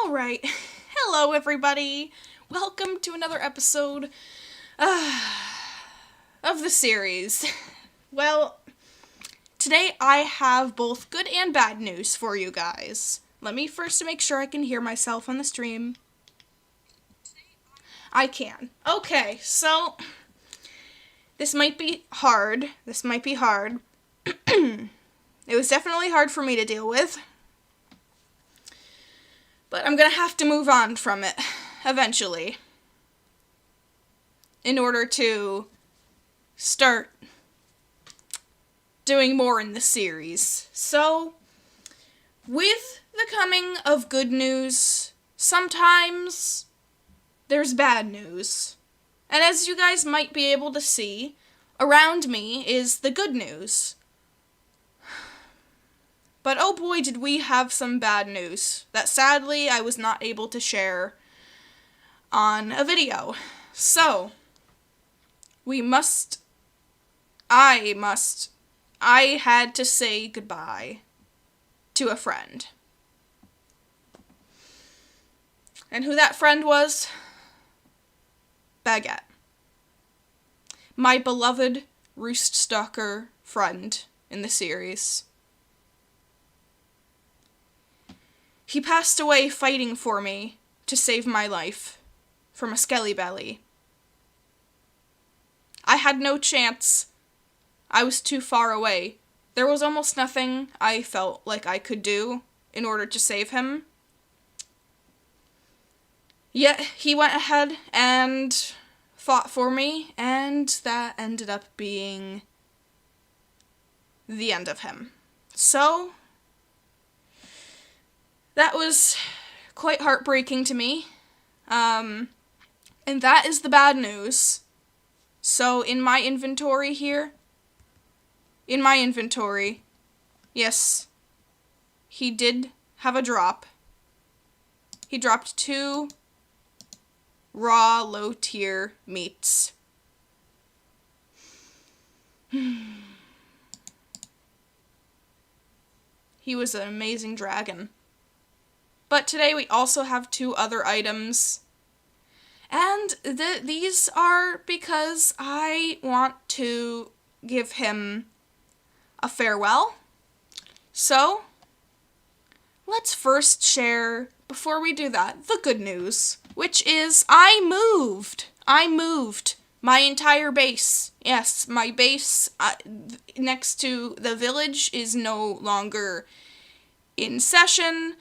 Alright, hello everybody! Welcome to another episode of the series. Well, today I have both good and bad news for you guys. Let me first make sure I can hear myself on the stream. I can. Okay, so this might be hard. It was definitely hard for me to deal with. But I'm gonna have to move on from it, eventually, in order to start doing more in the series. So, with the coming of good news, sometimes there's bad news. And as you guys might be able to see, around me is the good news. But oh boy, did we have some bad news that sadly I was not able to share on a video. So, I had to say goodbye to a friend. And who that friend was? Baguette. My beloved roost stalker friend in the series. He passed away fighting for me to save my life from a skelly belly. I had no chance. I was too far away. There was almost nothing I felt like I could do in order to save him. Yet he went ahead and fought for me, and that ended up being the end of him. So, that was quite heartbreaking to me, and that is the bad news. So in my inventory, yes, he did have a drop. He dropped 2 raw, low-tier meats. He was an amazing dragon. But today we also have 2 other items, and these are because I want to give him a farewell. So, let's first share, before we do that, the good news, which is I moved my entire base. Yes, my base next to the village is no longer in session.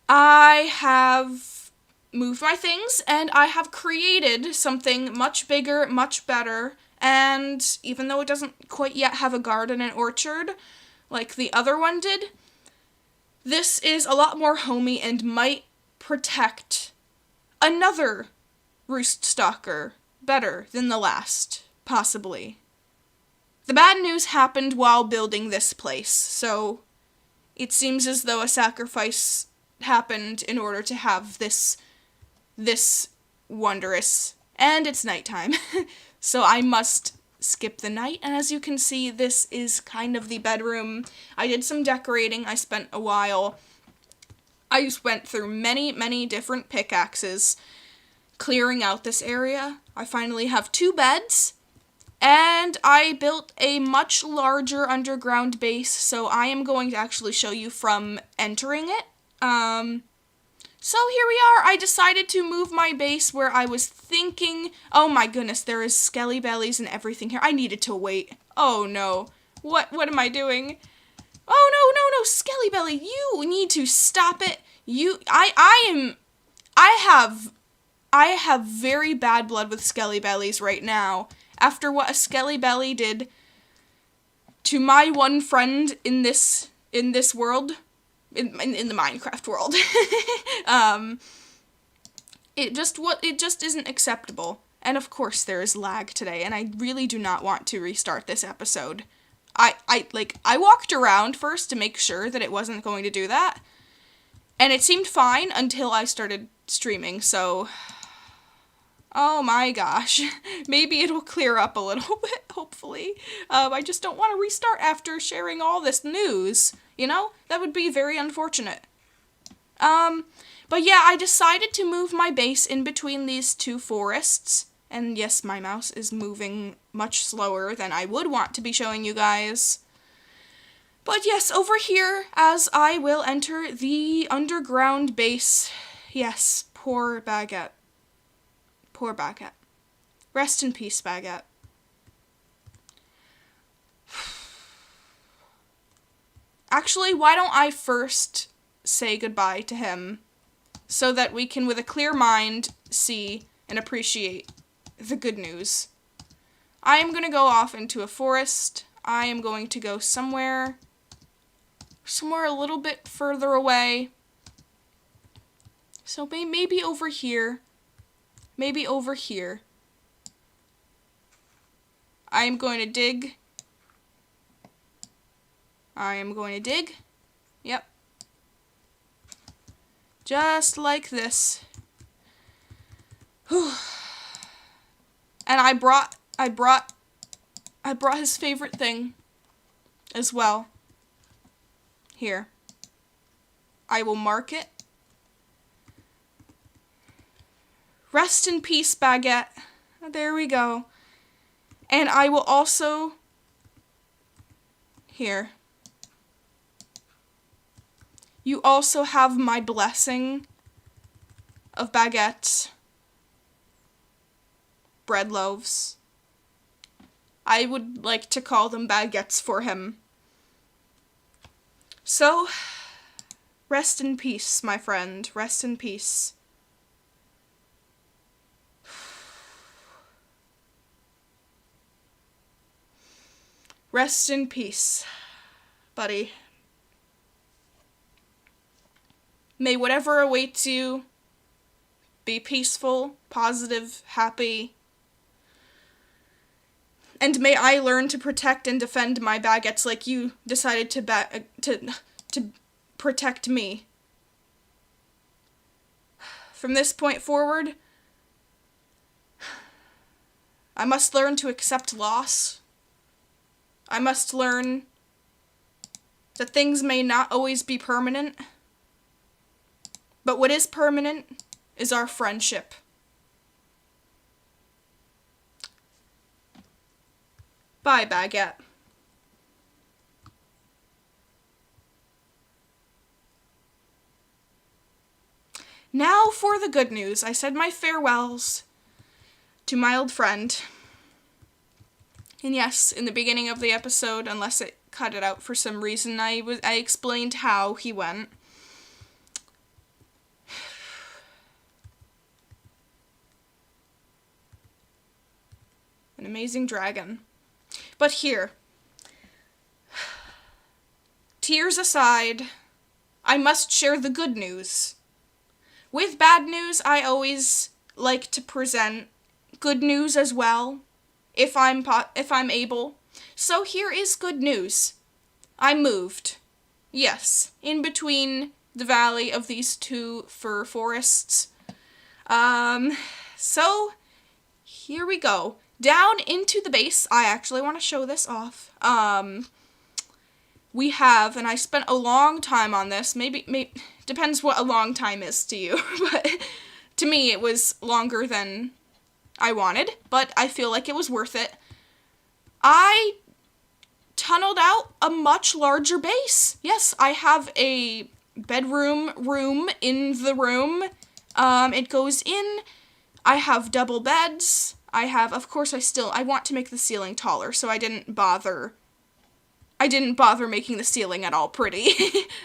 I have moved my things, and I have created something much bigger, much better, and even though it doesn't quite yet have a garden and orchard like the other one did, this is a lot more homey and might protect another roost stalker better than the last, possibly. The bad news happened while building this place, so it seems as though a sacrifice happened in order to have this wondrous, and it's nighttime, so I must skip the night, and as you can see, this is kind of the bedroom. I did some decorating. I spent a while. I went through many different pickaxes clearing out this area. I finally have 2 beds, and I built a much larger underground base, so I am going to actually show you from entering it. So here we are. I decided to move my base where I was thinking, oh my goodness, there is skelly bellies and everything here. I needed to wait. Oh no. What am I doing? Oh no, skelly belly, you need to stop it. I have very bad blood with skelly bellies right now. After what a skelly belly did to my one friend in this world, in the Minecraft world. It just isn't acceptable. And of course there is lag today, and I really do not want to restart this episode. I walked around first to make sure that it wasn't going to do that, and it seemed fine until I started streaming, so oh my gosh. Maybe it'll clear up a little bit, hopefully. I just don't want to restart after sharing all this news, you know? That would be very unfortunate. But yeah, I decided to move my base in between these two forests. And yes, my mouse is moving much slower than I would want to be showing you guys. But yes, over here, as I will enter the underground base. Yes, poor Baguette. Poor Baguette. Rest in peace, Baguette. Actually, why don't I first say goodbye to him so that we can, with a clear mind, see and appreciate the good news. I am going to go off into a forest. I am going to go somewhere a little bit further away. So maybe over here. Maybe over here. I am going to dig. I am going to dig. Yep. Just like this. Whew. And I brought his favorite thing as well. Here. I will mark it. Rest in peace, Baguette. There we go. And I will also... Here. You also have my blessing of baguettes, bread loaves. I would like to call them baguettes for him. So, rest in peace, my friend. Rest in peace. Rest in peace, buddy. May whatever awaits you be peaceful, positive, happy. And may I learn to protect and defend my baguettes like you decided to protect me. From this point forward, I must learn to accept loss. I must learn that things may not always be permanent. But what is permanent is our friendship. Bye, Baguette. Now for the good news. I said my farewells to my old friend. And yes, in the beginning of the episode, unless it cut it out for some reason, I explained how he went. An amazing dragon. But here, tears aside, I must share the good news. With bad news, I always like to present good news as well, if I'm able. So here is good news. I moved. Yes, in between the valley of these two fir forests. So here we go. Down into the base, I actually want to show this off. We have, and I spent a long time on this, maybe depends what a long time is to you, but to me it was longer than I wanted, but I feel like it was worth it. I tunneled out a much larger base. Yes, I have a bedroom room in the room. It goes in. I have double beds. I have, of course, I want to make the ceiling taller, so I didn't bother making the ceiling at all pretty.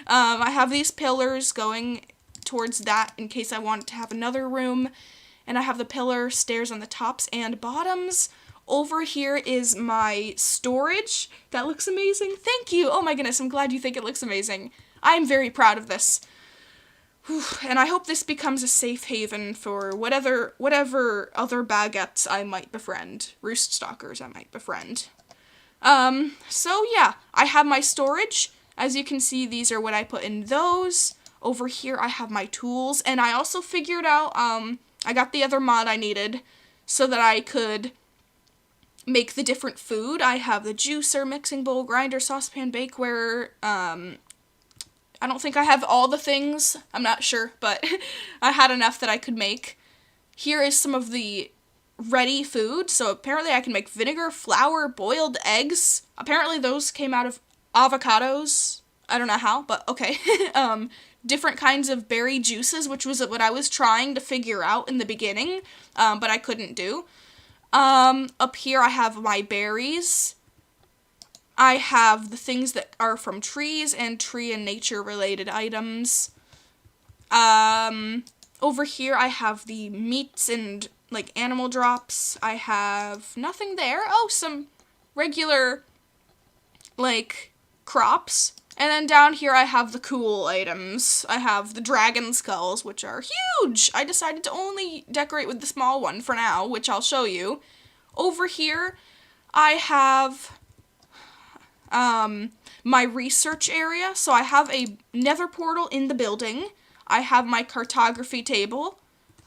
I have these pillars going towards that in case I wanted to have another room, and I have the pillar stairs on the tops and bottoms. Over here is my storage. That looks amazing. Thank you. Oh my goodness, I'm glad you think it looks amazing. I'm very proud of this. Whew. And I hope this becomes a safe haven for whatever other baguettes I might befriend. Roost stalkers I might befriend. So yeah, I have my storage. As you can see, these are what I put in those. Over here I have my tools, and I also figured out, I got the other mod I needed so that I could make the different food. I have the juicer, mixing bowl, grinder, saucepan, bakeware, I don't think I have all the things. I'm not sure, but I had enough that I could make. Here is some of the ready food. So apparently I can make vinegar, flour, boiled eggs. Apparently those came out of avocados. I don't know how, but okay. Different kinds of berry juices, which was what I was trying to figure out in the beginning, but I couldn't do. Up here I have my berries. I have the things that are from trees and tree and nature related items. Over here I have the meats and like animal drops. I have nothing there. Oh, some regular like crops. And then down here I have the cool items. I have the dragon skulls, which are huge! I decided to only decorate with the small one for now, which I'll show you. Over here, I have my research area. So I have a nether portal in the building. I have my cartography table.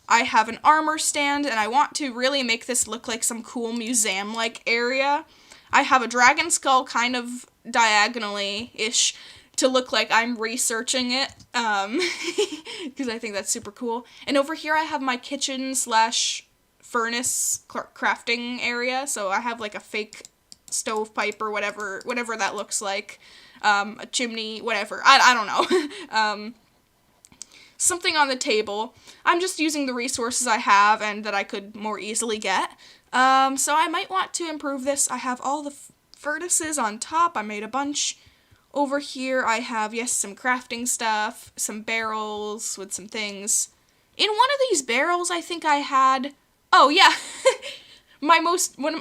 I have an armor stand, and I want to really make this look like some cool museum-like area. I have a dragon skull kind of diagonally-ish to look like I'm researching it, because I think that's super cool. And over here I have my kitchen / furnace crafting area, so I have like a fake stovepipe or whatever that looks like, a chimney, whatever, I don't know, something on the table. I'm just using the resources I have and that I could more easily get. So I might want to improve this. I have all the furnaces on top. I made a bunch. Over here I have, yes, some crafting stuff, some barrels with some things. In one of these barrels I think I had, oh yeah,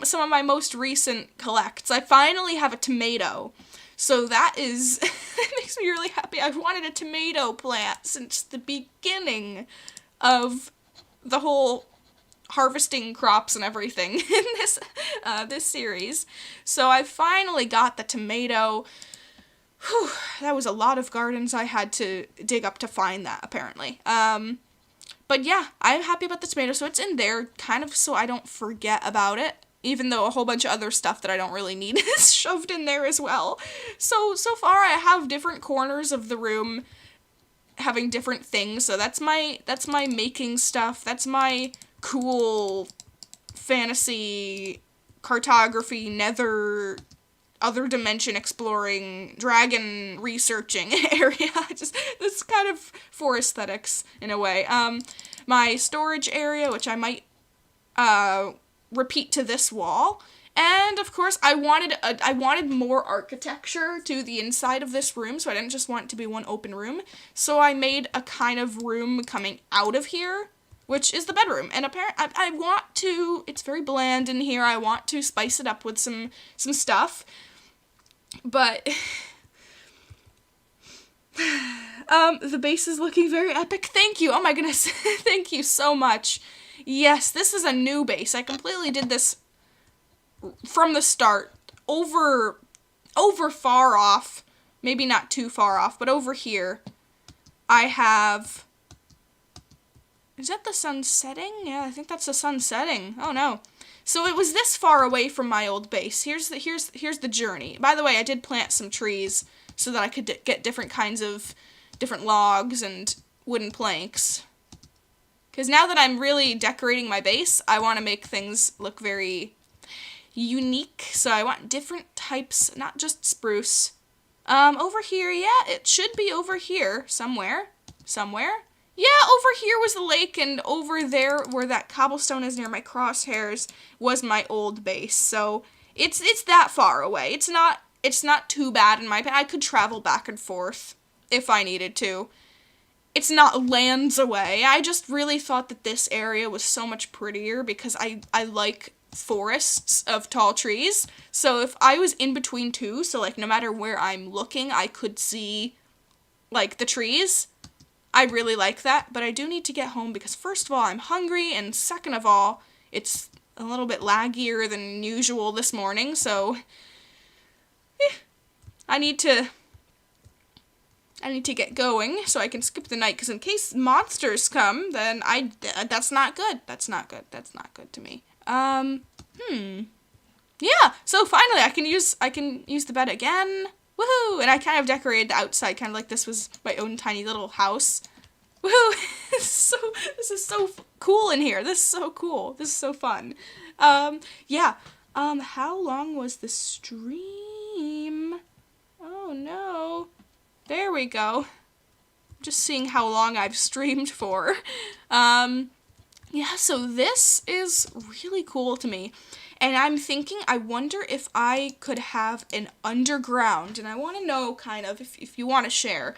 some of my most recent collects. I finally have a tomato. So that is, it makes me really happy. I've wanted a tomato plant since the beginning of the whole harvesting crops and everything in this series. So I finally got the tomato. Whew, that was a lot of gardens I had to dig up to find that, apparently. But yeah, I'm happy about the tomato, so it's in there, kind of so I don't forget about it. Even though a whole bunch of other stuff that I don't really need is shoved in there as well. So far I have different corners of the room having different things. So that's my making stuff. That's my cool fantasy cartography, nether, other dimension exploring, dragon researching area. Just this kind of for aesthetics in a way. My storage area, which I might repeat to this wall, and of course I wanted more architecture to the inside of this room, so I didn't just want it to be one open room, so I made a kind of room coming out of here, which is the bedroom, and apparently I want to, it's very bland in here, I want to spice it up with some stuff, but the base is looking very epic. Thank you, oh my goodness, thank you so much. Yes, this is a new base. I completely did this from the start. Over far off. Maybe not too far off, but over here. I have... Is that the sun setting? Yeah, I think that's the sun setting. Oh no. So it was this far away from my old base. Here's the journey. By the way, I did plant some trees so that I could get different kinds of different logs and wooden planks. Because now that I'm really decorating my base, I want to make things look very unique. So I want different types, not just spruce. Over here, yeah, it should be over here somewhere. Yeah, over here was the lake, and over there where that cobblestone is near my crosshairs was my old base. So it's that far away. It's not too bad in my opinion. I could travel back and forth if I needed to. It's not lands away. I just really thought that this area was so much prettier because I like forests of tall trees. So if I was in between two, so like no matter where I'm looking, I could see like the trees. I really like that, but I do need to get home because first of all, I'm hungry, and second of all, it's a little bit laggier than usual this morning, so I need to get going so I can skip the night, because in case monsters come, then that's not good. That's not good to me. Yeah, so finally I can use the bed again. Woohoo! And I kind of decorated the outside, kind of like this was my own tiny little house. Woohoo! This is so cool in here. This is so cool. This is so fun. Yeah. How long was the stream? Oh no. There we go. Just seeing how long I've streamed for. Yeah, so this is really cool to me. And I'm thinking, I wonder if I could have an underground, and I want to know kind of, if you want to share,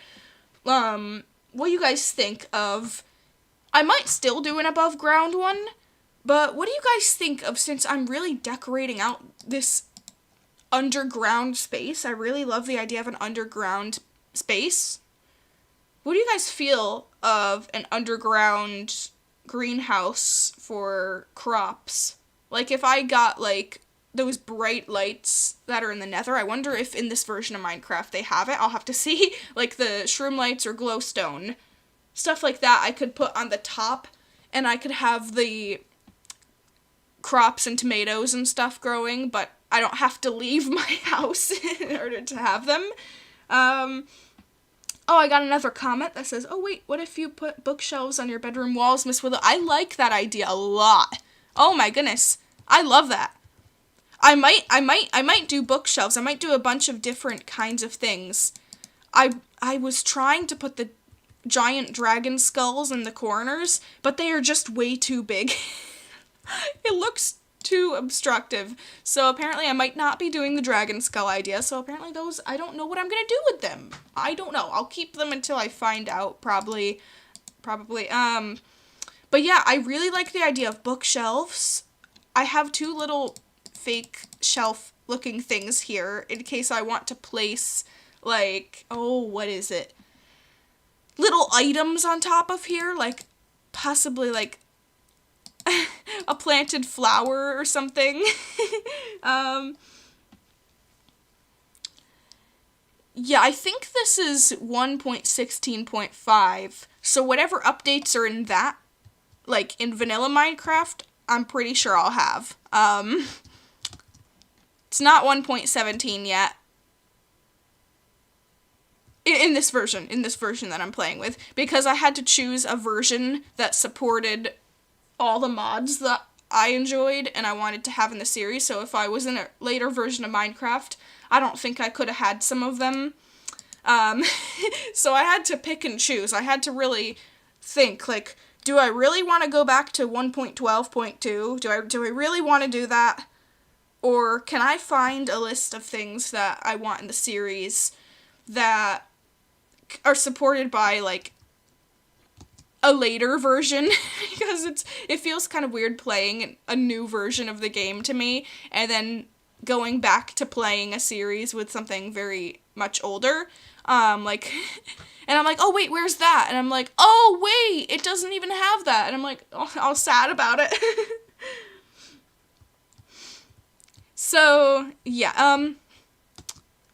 what you guys think of, I might still do an above ground one, but what do you guys think of, since I'm really decorating out this underground space, I really love the idea of an underground space. What do you guys feel of an underground greenhouse for crops? Like, if I got, like, those bright lights that are in the nether, I wonder if in this version of Minecraft they have it. I'll have to see. Like, the shroom lights or glowstone. Stuff like that I could put on the top, and I could have the crops and tomatoes and stuff growing, but I don't have to leave my house in order to have them. Oh, I got another comment that says, oh wait, what if you put bookshelves on your bedroom walls, Miss Willow? I like that idea a lot. Oh my goodness. I love that. I might do bookshelves. I might do a bunch of different kinds of things. I was trying to put the giant dragon skulls in the corners, but they are just way too big. It looks too obstructive. So apparently I might not be doing the dragon skull idea. So apparently those, I don't know what I'm gonna do with them. I don't know. I'll keep them until I find out, probably. But yeah, I really like the idea of bookshelves. I have two little fake shelf looking things here in case I want to place, like, oh, what is it? Little items on top of here, like possibly like a planted flower or something. Yeah, I think this is 1.16.5, so whatever updates are in that, like in vanilla Minecraft, I'm pretty sure I'll have. It's not 1.17 yet. In this version that I'm playing with, because I had to choose a version that supported all the mods that I enjoyed and I wanted to have in the series. So if I was in a later version of Minecraft, I don't think I could have had some of them. So I had to pick and choose. I had to really think, like, do I really want to go back to 1.12.2? Do I really want to do that? Or can I find a list of things that I want in the series that are supported by, like, a later version? Because it feels kind of weird playing a new version of the game to me, and then going back to playing a series with something very much older. Like, and I'm like, oh wait, where's that? And I'm like, oh wait, it doesn't even have that. And I'm like, oh, all sad about it. So, yeah,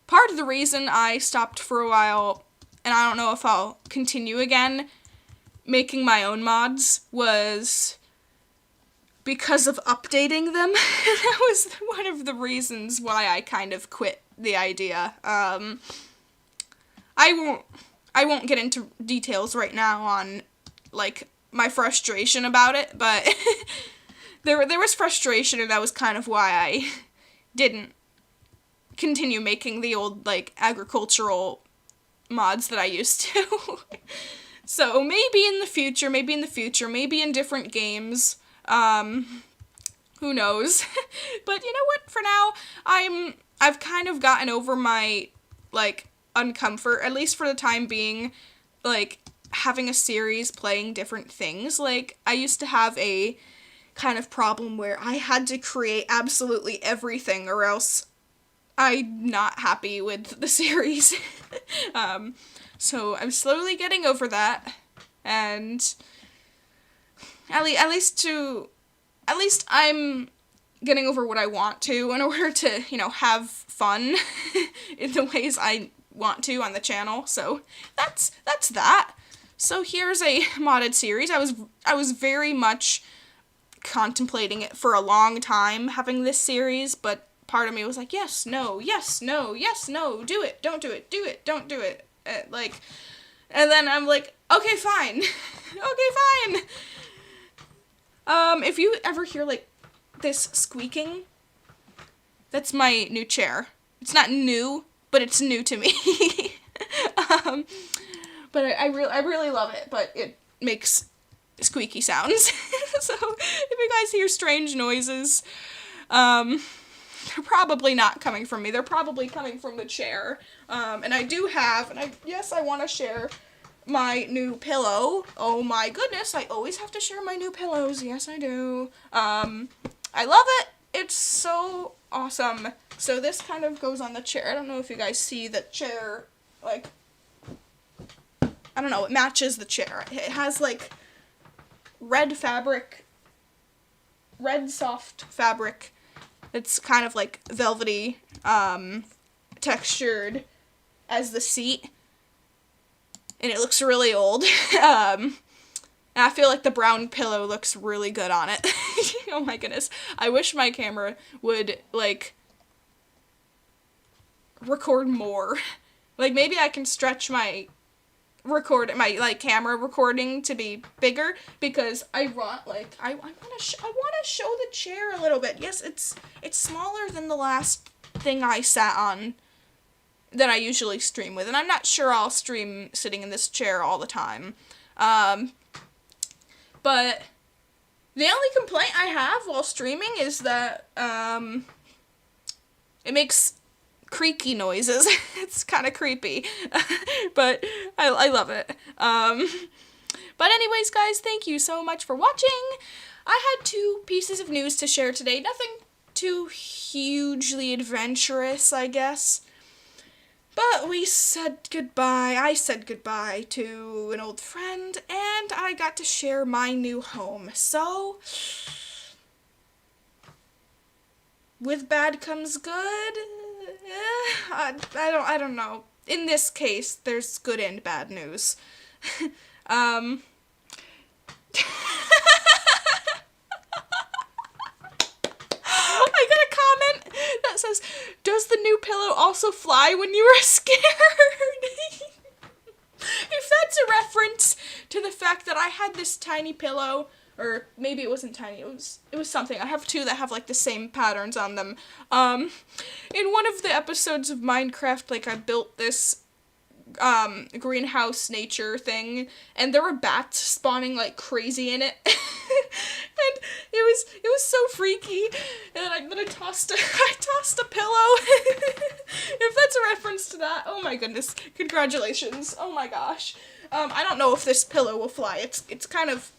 part of the reason I stopped for a while, and I don't know if I'll continue again, making my own mods, was because of updating them. That was one of the reasons why I kind of quit the idea. I won't get into details right now on, like, my frustration about it, but there was frustration, and that was kind of why I didn't continue making the old, like, agricultural mods that I used to. So maybe in the future, maybe in different games, who knows. But you know what, for now, I've kind of gotten over my, like, uncomfort, at least for the time being, like, having a series playing different things. Like, I used to have a kind of problem where I had to create absolutely everything or else I'm not happy with the series. So I'm slowly getting over that, and at least I'm getting over what I want to in order to, you know, have fun in the ways I want to on the channel. So that's that. So here's a modded series. I was very much contemplating it for a long time, having this series, but part of me was like, yes, no, yes, no, yes, no, do it, don't do it, do it, don't do it. And then I'm like, okay, fine. Okay, fine. If you ever hear, like, this squeaking, that's my new chair. It's not new, but it's new to me. But I really love it, but it makes squeaky sounds. So if you guys hear strange noises, they're probably not coming from me. They're probably coming from the chair. And I do have, I want to share my new pillow. Oh my goodness, I always have to share my new pillows. Yes, I do. I love it. It's so awesome. So this kind of goes on the chair. I don't know if you guys see the chair, like, I don't know, it matches the chair. It has, like, red soft fabric. It's kind of, like, velvety, textured as the seat. And it looks really old. And I feel like the brown pillow looks really good on it. Oh my goodness. I wish my camera would, like, record more. Like, maybe I can stretch my camera recording to be bigger, because I want to show the chair a little bit. Yes, it's smaller than the last thing I sat on that I usually stream with, and I'm not sure I'll stream sitting in this chair all the time. But the only complaint I have while streaming is that it makes creaky noises. It's kind of creepy. But I love it. But anyways, guys, thank you so much for watching. I had 2 pieces of news to share today. Nothing too hugely adventurous, I guess. But we said goodbye. I said goodbye to an old friend, and I got to share my new home. So, with bad comes good. I don't know. In this case, there's good and bad news. I got a comment that says, "Does the new pillow also fly when you were scared?" If that's a reference to the fact that I had this tiny pillow, or maybe it wasn't tiny, it was something. I have 2 that have, like, the same patterns on them. In one of the episodes of Minecraft, like, I built this greenhouse nature thing, and there were bats spawning like crazy in it. And it was so freaky. And then I tossed a pillow. If that's a reference to that, oh my goodness, congratulations. Oh my gosh. I don't know if this pillow will fly. It's kind of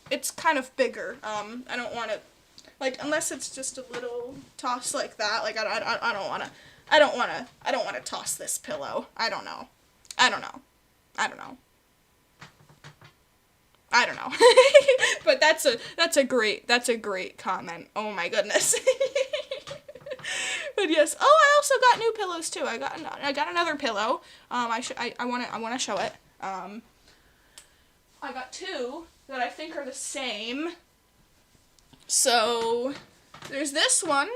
bigger. I don't want to, like, unless it's just a little toss like that. Like, I don't want to toss this pillow. I don't know. But that's a great comment. Oh my goodness. But yes. Oh, I also got new pillows too. I got another pillow. I want to show it. I got 2 that I think are the same. So there's this one,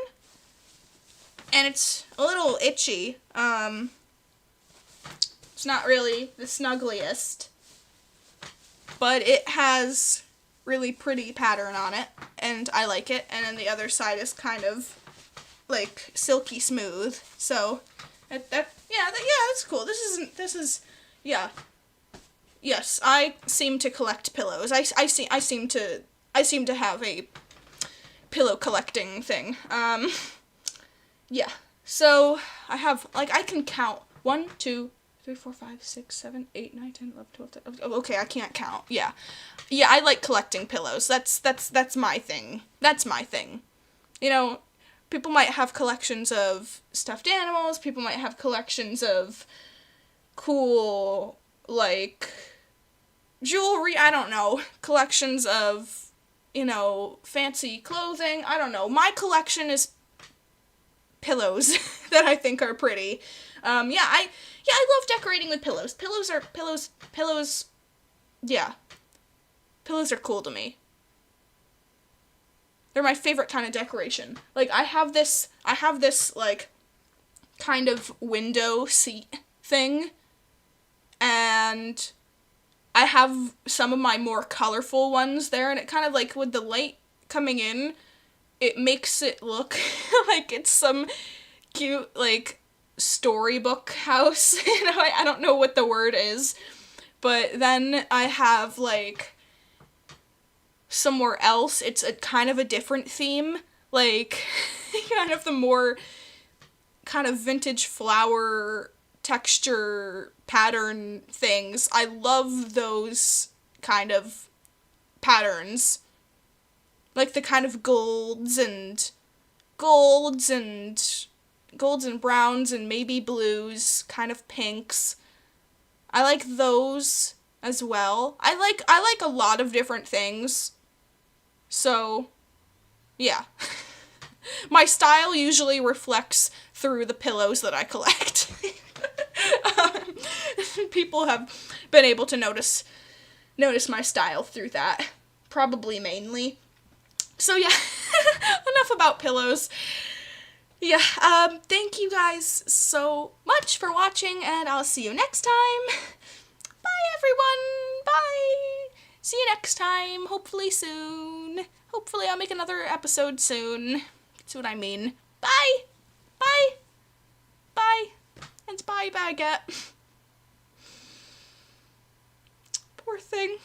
and it's a little itchy. It's not really the snuggliest, but it has really pretty pattern on it, and I like it. And then the other side is kind of like silky smooth. So that's cool. Yes, I seem to collect pillows. I seem to have a pillow collecting thing. Yeah. So I have, like, I can count 1, 2, 3, 4, 5, 6, 7, 8, 9, 10, 11, 12, 13. Oh, okay, I can't count. Yeah, I like collecting pillows. That's my thing. That's my thing. You know, people might have collections of stuffed animals. People might have collections of cool, like, jewelry. I don't know. Collections of, you know, fancy clothing. I don't know. My collection is pillows that I think are pretty. I love decorating with pillows. Pillows are cool to me. They're my favorite kind of decoration. Like, I have this, like, kind of window seat thing, and I have some of my more colorful ones there, and it kind of, like, with the light coming in, it makes it look like it's some cute, like, storybook house. You know, I don't know what the word is, but then I have, like, somewhere else, it's a kind of a different theme, like, kind of the more kind of vintage flower texture pattern things. I love those kind of patterns, like the kind of golds and browns and maybe blues, kind of pinks. I like those as well. I like a lot of different things. So, yeah. My style usually reflects through the pillows that I collect. People have been able to notice my style through that. Probably mainly. So yeah, enough about pillows. Yeah, thank you guys so much for watching, and I'll see you next time. Bye, everyone. Bye. See you next time. Hopefully soon. Hopefully I'll make another episode soon. That's what I mean. Bye. Bye. Bye. And bye, baguette. Poor thing.